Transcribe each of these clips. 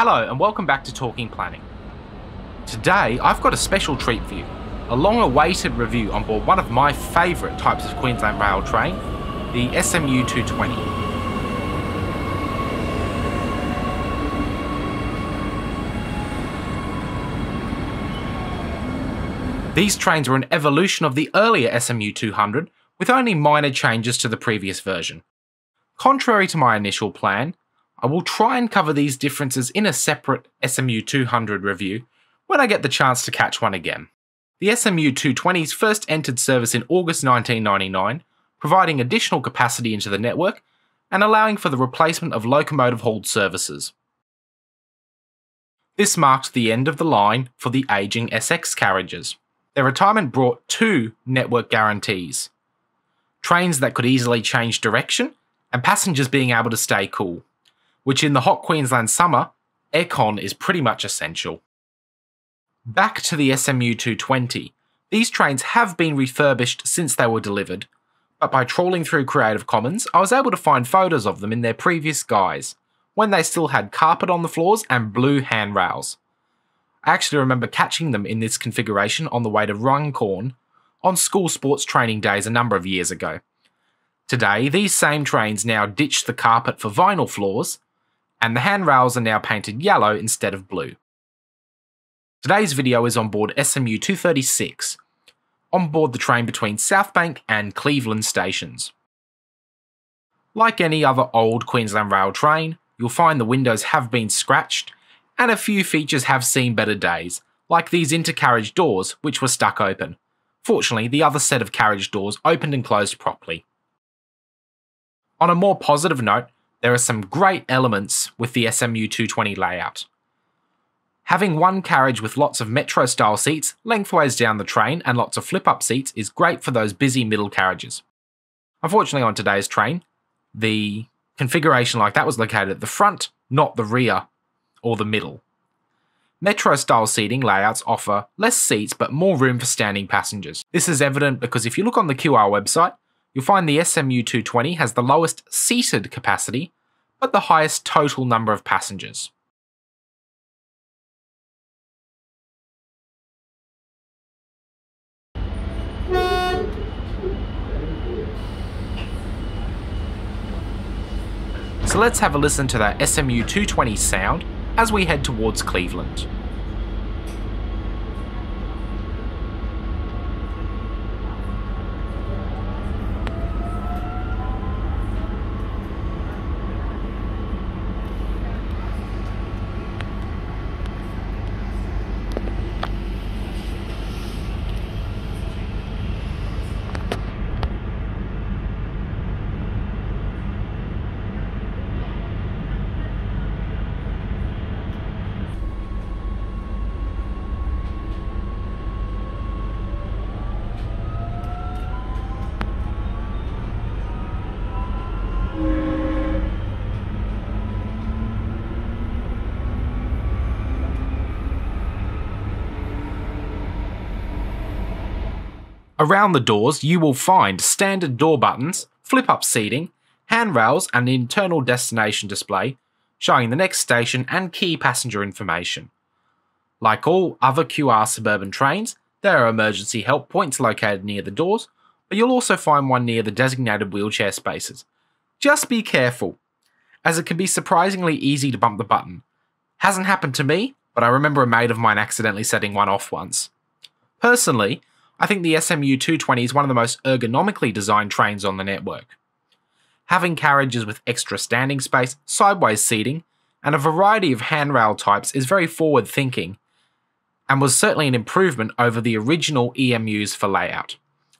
Hello and welcome back to Talking Planning. Today I've got a special treat for you, a long-awaited review on board one of my favourite types of Queensland Rail train, the SMU 220. These trains were an evolution of the earlier SMU 200 with only minor changes to the previous version. Contrary to my initial plan, I will try and cover these differences in a separate SMU 200 review when I get the chance to catch one again. The SMU 220s first entered service in August 1999, providing additional capacity into the network and allowing for the replacement of locomotive-hauled services. This marked the end of the line for the ageing SX carriages. Their retirement brought two network guarantees: trains that could easily change direction and passengers being able to stay cool, which in the hot Queensland summer, aircon is pretty much essential. Back to the SMU 220, these trains have been refurbished since they were delivered, but by trawling through Creative Commons, I was able to find photos of them in their previous guise, when they still had carpet on the floors and blue handrails. I actually remember catching them in this configuration on the way to Runcorn on school sports training days a number of years ago. Today, these same trains now ditch the carpet for vinyl floors, and the handrails are now painted yellow instead of blue. Today's video is on board SMU 236, on board the train between Southbank and Cleveland stations. Like any other old Queensland Rail train, you'll find the windows have been scratched, and a few features have seen better days, like these intercarriage doors which were stuck open. Fortunately, the other set of carriage doors opened and closed properly. On a more positive note, there are some great elements with the SMU 220 layout. Having one carriage with lots of metro-style seats lengthways down the train and lots of flip-up seats is great for those busy middle carriages. Unfortunately, on today's train, the configuration like that was located at the front, not the rear or the middle. Metro-style seating layouts offer less seats but more room for standing passengers. This is evident because if you look on the QR website, you'll find the SMU 220 has the lowest seated capacity, but the highest total number of passengers. So let's have a listen to that SMU 220 sound as we head towards Cleveland. Around the doors, you will find standard door buttons, flip-up seating, handrails, and an internal destination display showing the next station and key passenger information. Like all other QR suburban trains, there are emergency help points located near the doors, but you'll also find one near the designated wheelchair spaces. Just be careful, as it can be surprisingly easy to bump the button. Hasn't happened to me, but I remember a mate of mine accidentally setting one off once. Personally, I think the SMU 220 is one of the most ergonomically designed trains on the network. Having carriages with extra standing space, sideways seating, and a variety of handrail types is very forward-thinking, and was certainly an improvement over the original EMUs for layout.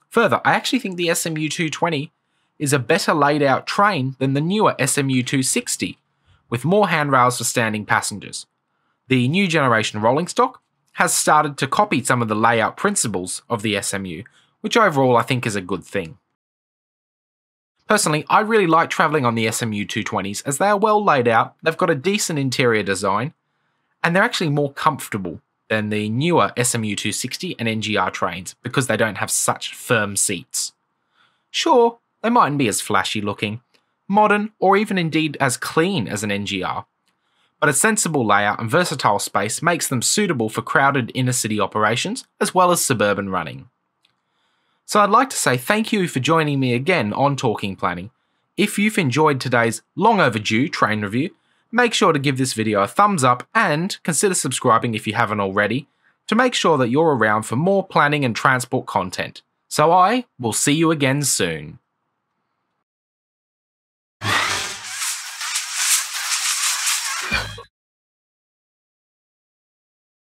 Further, I actually think the SMU 220 is a better laid out train than the newer SMU 260, with more handrails for standing passengers. The new generation rolling stock has started to copy some of the layout principles of the SMU, which overall I think is a good thing. Personally, I really like travelling on the SMU 220s as they are well laid out, they've got a decent interior design, and they're actually more comfortable than the newer SMU 260 and NGR trains because they don't have such firm seats. Sure, they mightn't be as flashy looking, modern, or even indeed as clean as an NGR, but a sensible layout and versatile space makes them suitable for crowded inner city operations as well as suburban running. So I'd like to say thank you for joining me again on Talking Planning. If you've enjoyed today's long overdue train review, make sure to give this video a thumbs up and consider subscribing if you haven't already to make sure that you're around for more planning and transport content. So I will see you again soon.